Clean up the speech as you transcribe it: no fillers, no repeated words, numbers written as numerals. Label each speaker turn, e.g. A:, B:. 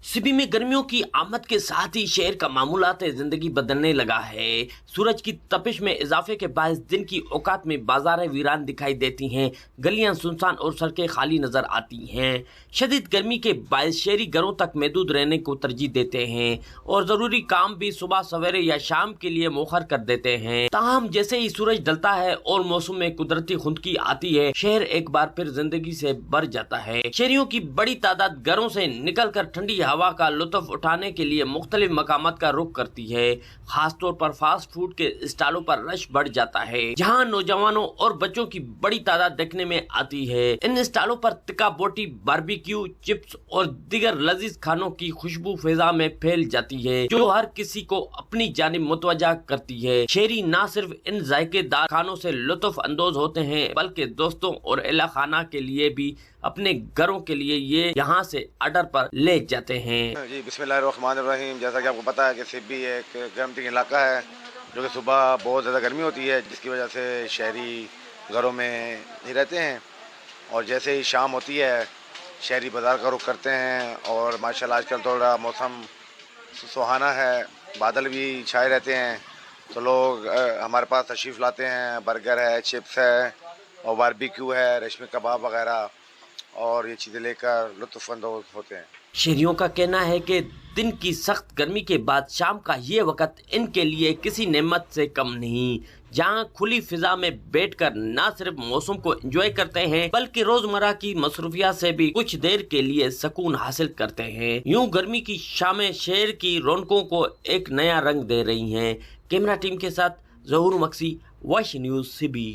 A: सिबी में गर्मियों की आमद के साथ ही शहर का मामूलात जिंदगी बदलने लगा है। सूरज की तपिश में इजाफे के बायस दिन की औकात में बाजारें वीरान दिखाई देती हैं, गलियां सुनसान और सड़कें खाली नजर आती हैं। शदीद गर्मी के बायस शहरी घरों तक महदूद रहने को तरजीह देते हैं और जरूरी काम भी सुबह सवेरे या शाम के लिए मौखर कर देते हैं। ताहम जैसे ही सूरज ढलता है और मौसम में कुदरती खुंदकी आती है, शहर एक बार फिर जिंदगी से भर जाता है। शहरियों की बड़ी तादाद घरों से निकल कर ठंडी हवा का लुत्फ उठाने के लिए मुख्तलिफ मकामात का रुख करती है। खासतौर पर फास्ट फूड के स्टॉलों पर रश बढ़ जाता है, जहां नौजवानों और बच्चों की बड़ी तादाद देखने में आती है। इन स्टॉलों पर तिक्का बोटी, बारबेक्यू, चिप्स और दीगर लजीज खानों की खुशबू फिजा में फैल जाती है, जो हर किसी को अपनी जानिब मुतवज्जा करती है। शहरी न सिर्फ इन जायकेदार खानों से लुत्फ अंदोज होते हैं, बल्कि दोस्तों और अहले खाना के लिए भी अपने घरों के लिए ये यहाँ से ऑर्डर पर ले जाते हैं।
B: जी बिस्मिल्लाहिर्रहमानिर्रहीम। जैसा कि आपको पता है कि सिबी एक गर्म तरीन इलाका है, जो कि सुबह बहुत ज़्यादा गर्मी होती है, जिसकी वजह से शहरी घरों में ही रहते हैं। और जैसे ही शाम होती है, शहरी बाज़ार का रुख करते हैं। और माशाल्लाह आजकल थोड़ा मौसम सुहाना है, बादल भी छाए रहते हैं, तो लोग हमारे पास तशरीफ़ लाते हैं। बर्गर है, चिप्स है और बारबेक्यू है, रेशमी कबाब वगैरह, और ये चीज़ें लेकर लुत्फ़ अंदोज़ होते हैं।
A: शहरियों का कहना है कि दिन की सख्त गर्मी के बाद शाम का ये वक्त इनके लिए किसी नेमत से कम नहीं, जहां खुली फिजा में बैठकर न सिर्फ मौसम को एंजॉय करते हैं, बल्कि रोजमर्रा की मसरूफियात से भी कुछ देर के लिए सुकून हासिल करते हैं। यूं गर्मी की शामें शहर की रौनकों को एक नया रंग दे रही हैं। कैमरा टीम के साथ ज़हूर मक्सी, वॉइस न्यूज़, सिबी।